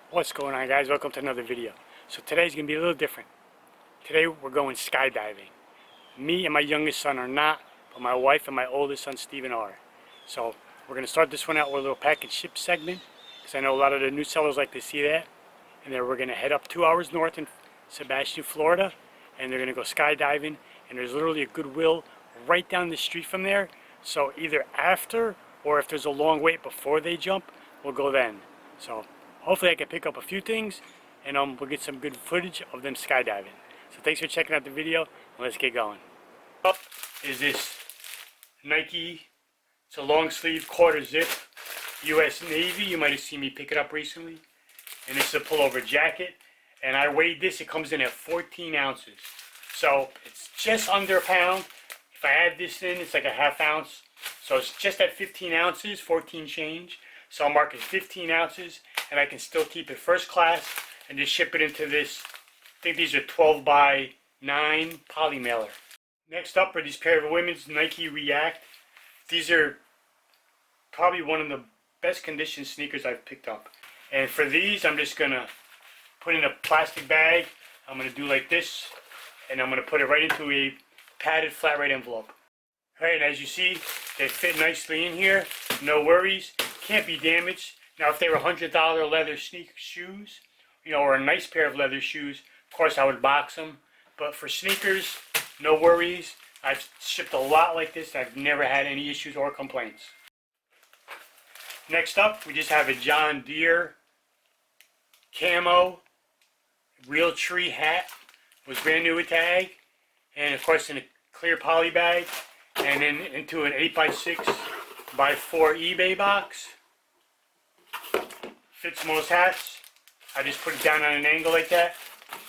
What's going on, guys? Welcome to another video. So today's gonna be a little different. Today we're going skydiving. Me and my youngest son are not, but my wife and my oldest son Steven are. So we're gonna start this one out with a little pack and ship segment, because I know a lot of the new sellers like to see that. And then we're gonna head up 2 hours north in Sebastian, Florida, and they're gonna go skydiving. And there's literally a Goodwill right down the street from there. So either after or if there's a long wait before they jump, we'll go then. So hopefully I can pick up a few things and we'll get some good footage of them skydiving. So thanks for checking out the video and let's get going. Up is this Nike, it's a long sleeve quarter zip US Navy. You might have seen me pick it up recently. And this is a pullover jacket. And I weighed this, it comes in at 14 ounces. So it's just under a pound. If I add this in, it's like a half ounce. So it's just at 15 ounces, 14 change. So I'll mark it 15 ounces and I can still keep it first class and just ship it into this, I think these are 12 by 9 poly mailer. Next up are these pair of women's Nike React. These are probably one of the best conditioned sneakers I've picked up. And for these, I'm just gonna put in a plastic bag. I'm gonna do like this, and I'm gonna put it right into a padded flat rate envelope. Alright, and as you see, they fit nicely in here, no worries, can't be damaged. Now if they were $100 leather shoes, or a nice pair of leather shoes, of course I would box them. But for sneakers, no worries. I've shipped a lot like this, I've never had any issues or complaints. Next up, we just have a John Deere Camo real tree hat. It was brand new with tag, and of course in a clear poly bag, and then into an 8x6 by 4 eBay box. Fits most hats. I just put it down on an angle like that,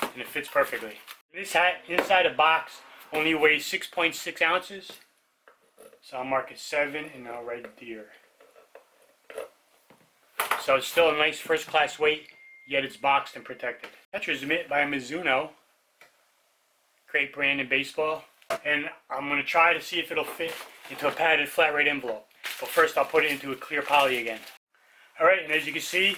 and it fits perfectly. This hat inside a box only weighs 6.6 ounces, so I'll mark it 7 and I'll write Deere. So it's still a nice first class weight, yet it's boxed and protected. Catcher's mitt by Mizuno, great brand in baseball, and I'm going to try to see if it'll fit into a padded flat rate envelope. But first I'll put it into a clear poly again. Alright, and as you can see,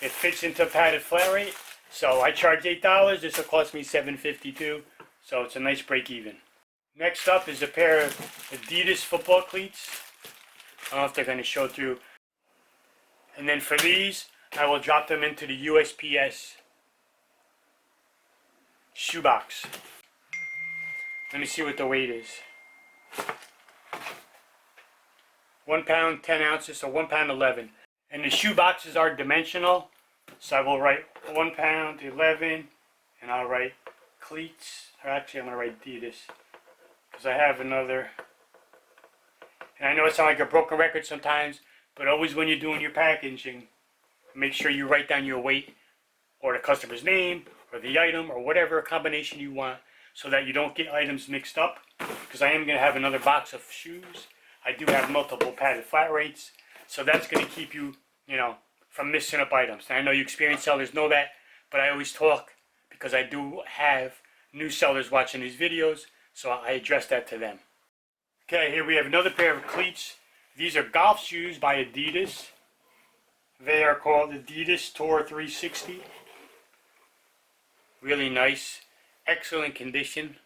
it fits into a padded flat rate. So I charge $8, this will cost me $7.52, so it's a nice break even. Next up is a pair of Adidas football cleats. I don't know if they're going to show through. And then for these, I will drop them into the USPS shoebox. Let me see what the weight is. 1 pound, 10 ounces, so 1 pound, 11. And the shoe boxes are dimensional, so I will write 1 pound, 11, and I'll write Cleats, or actually I'm going to write Adidas, because I have another. And I know it sounds like a broken record sometimes, but always when you're doing your packaging, make sure you write down your weight, or the customer's name, or the item, or whatever combination you want, so that you don't get items mixed up, because I am going to have another box of shoes. I do have multiple padded flat rates, so that's going to keep you, from mixing up items. And I know you experienced sellers know that, but I always talk because I do have new sellers watching these videos, so I address that to them. Okay, here we have another pair of cleats. These are golf shoes by Adidas. They are called Adidas Tor 360. Really nice, excellent condition.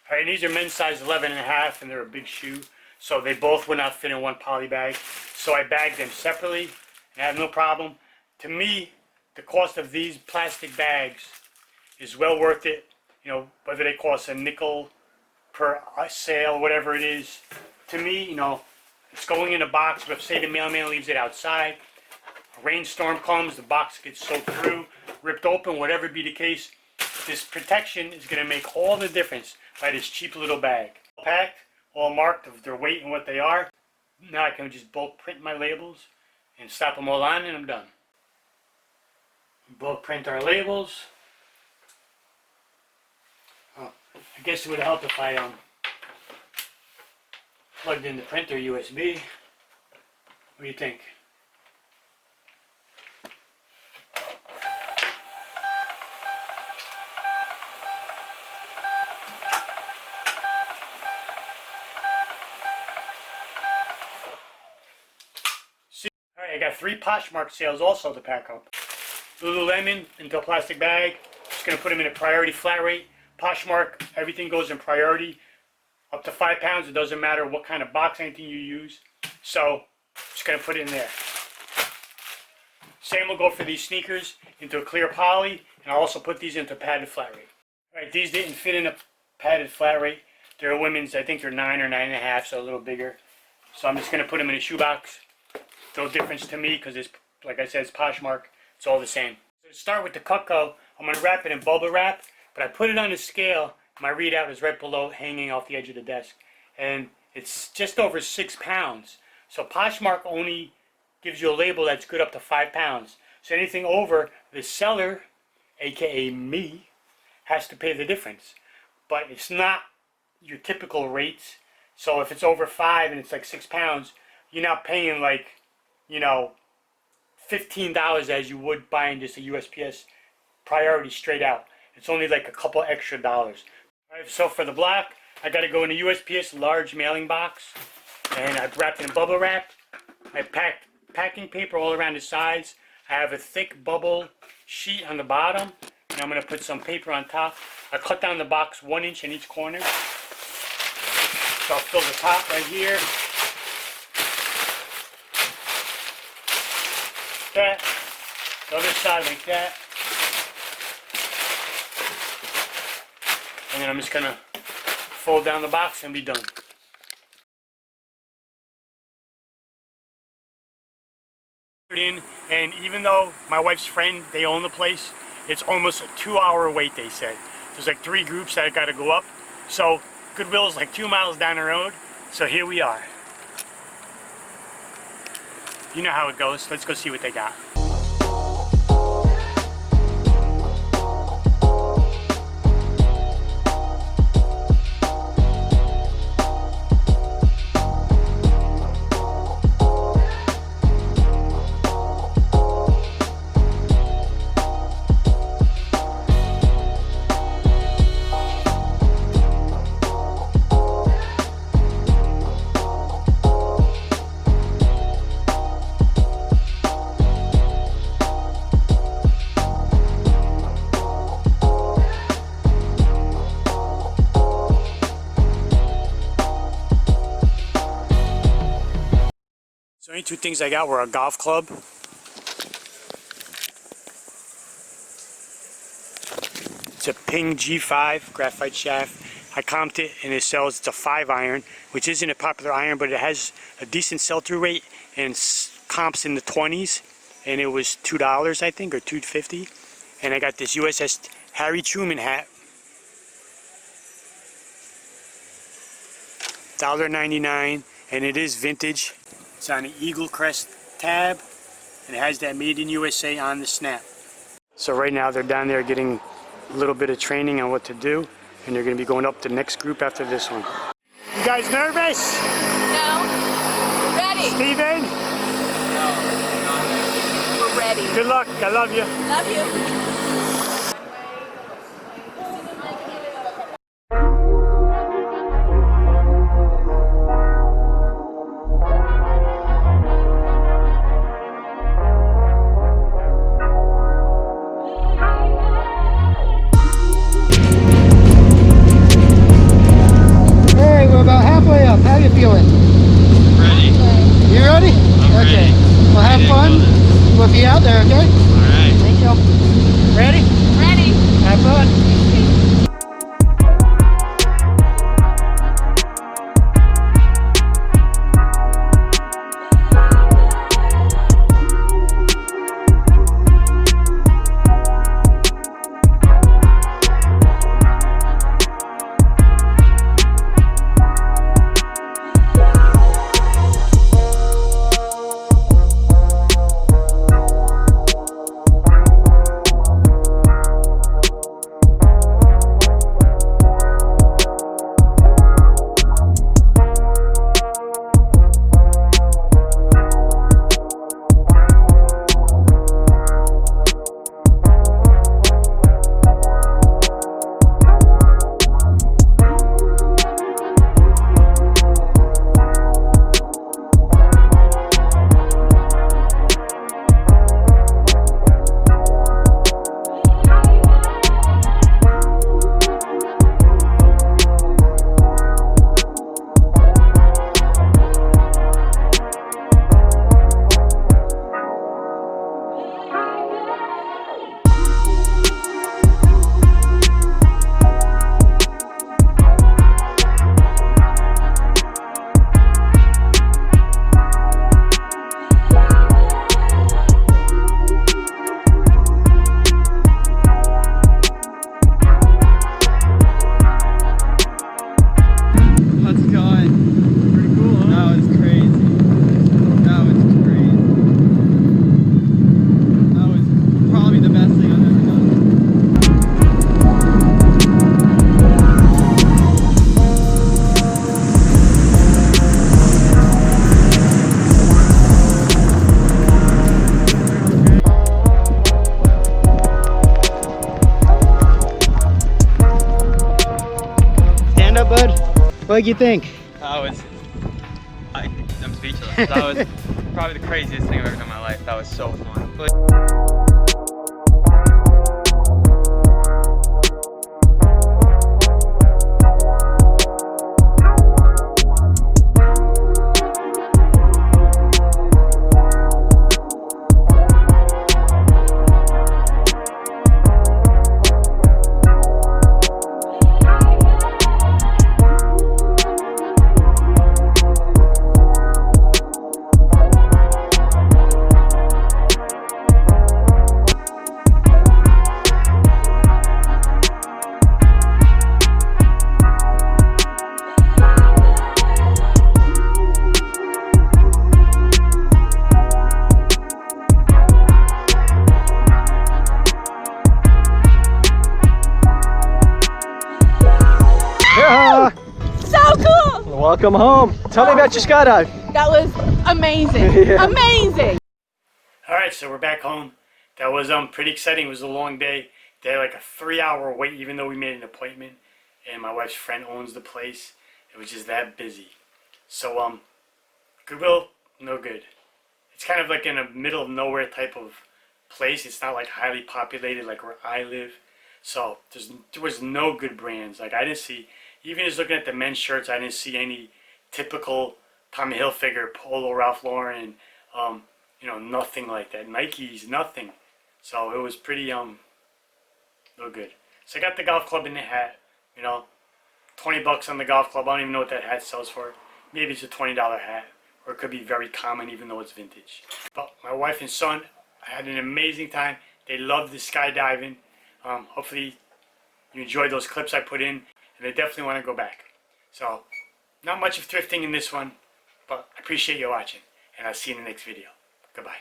Alright, these are men's size 11.5, and they're a big shoe. So they both would not fit in one poly bag. So I bagged them separately, and I have no problem. To me, the cost of these plastic bags is well worth it. Whether they cost a nickel per sale, whatever it is. To me, it's going in a box, but say the mailman leaves it outside, a rainstorm comes, the box gets soaked through, ripped open, whatever be the case, this protection is going to make all the difference by this cheap little bag. Packed, all marked of their weight and what they are. Now I can just bulk print my labels and slap them all on and I'm done. Bulk print our labels. Oh, I guess it would help if I plugged in the printer USB. What do you think? I got 3 Poshmark sales also to pack up. Lululemon into a plastic bag. Just gonna put them in a priority flat rate. Poshmark, everything goes in priority. Up to 5 pounds, it doesn't matter what kind of box, anything you use. So, just gonna put it in there. Same will go for these sneakers into a clear poly, and I'll also put these into padded flat rate. Alright, these didn't fit in a padded flat rate. They're women's, I think they're 9 or 9.5, so a little bigger. So I'm just gonna put them in a shoebox. No difference to me, because it's, like I said, it's Poshmark. It's all the same. So to start with the Cutco, I'm gonna wrap it in bubble wrap, but I put it on the scale. My readout is right below, hanging off the edge of the desk. And it's just over 6 pounds. So Poshmark only gives you a label that's good up to 5 pounds. So anything over, the seller, aka me, has to pay the difference. But it's not your typical rates. So if it's over 5 and it's like 6 pounds, you're not paying like, you know, $15 as you would buying just a USPS priority straight out. It's only like a couple extra dollars. Alright, so for the black, I gotta go in a USPS large mailing box, and I've wrapped it in bubble wrap. I packed packing paper all around the sides. I have a thick bubble sheet on the bottom, and I'm going to put some paper on top. I cut down the box 1 inch in each corner. So I'll fill the top right here. That. The other side like that. And then I'm just going to fold down the box and be done. In, and even though my wife's friend, they own the place, it's almost a 2-hour wait, they said. There's like 3 groups that got to go up. So Goodwill is like 2 miles down the road. So here we are. You know how it goes. Let's go see what they got. So only 2 things I got were a golf club, it's a Ping G5 graphite shaft. I comped it and it sells, it's a 5 iron, which isn't a popular iron, but it has a decent sell-through rate and comps in the 20s, and it was $2 I think, or $2.50. And I got this USS Harry Truman hat, $1.99, and it is vintage. It's on an Eagle Crest tab, and it has that Made in USA on the snap. So right now they're down there getting a little bit of training on what to do, and they're going to be going up to the next group after this one. You guys nervous? No. We're ready. Steven? No. We're ready. Good luck. I love you. Love you. How you feeling? Ready. You ready? I'm okay. Ready. Well, have fun. We'll be out there, okay? All right. Thank you. What'd you think? I'm speechless. That was probably the craziest thing I've ever done in my life. That was so fun. So cool! Welcome home. Tell me about your skydive. That was amazing. Yeah. Amazing. All right, so we're back home. That was pretty exciting. It was a long day. They had like a 3-hour wait, even though we made an appointment. And my wife's friend owns the place. It was just that busy. So Goodwill, no good. It's kind of like in a middle of nowhere type of place. It's not like highly populated like where I live. So there was no good brands. Like I didn't see, even just looking at the men's shirts, I didn't see any typical Tommy Hilfiger, Polo, Ralph Lauren, you know, nothing like that. Nikes, nothing. So it was pretty no good. So I got the golf club and the hat, you know, $20 on the golf club. I don't even know what that hat sells for. Maybe it's a $20 hat, or it could be very common even though it's vintage. But my wife and son, I had an amazing time. They loved the skydiving. Hopefully you enjoyed those clips I put in, and they definitely want to go back. So, not much of thrifting in this one, but I appreciate you watching, and I'll see you in the next video. Goodbye.